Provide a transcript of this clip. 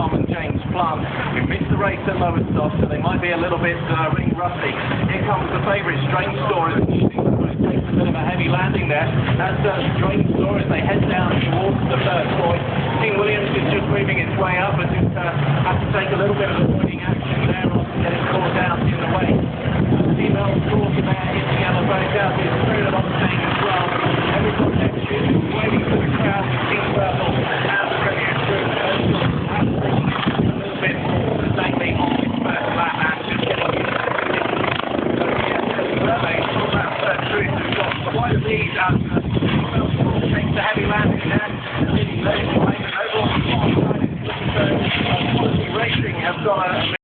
Tom and James Plum, who missed the race at Lowestoft, so they might be a little bit ring rusty. Here comes the favourite, Strange Story. It takes a bit of a heavy landing there. That's Strange Story as they head down towards the first point. King Williams is just moving its way up, but just has to take a little bit of a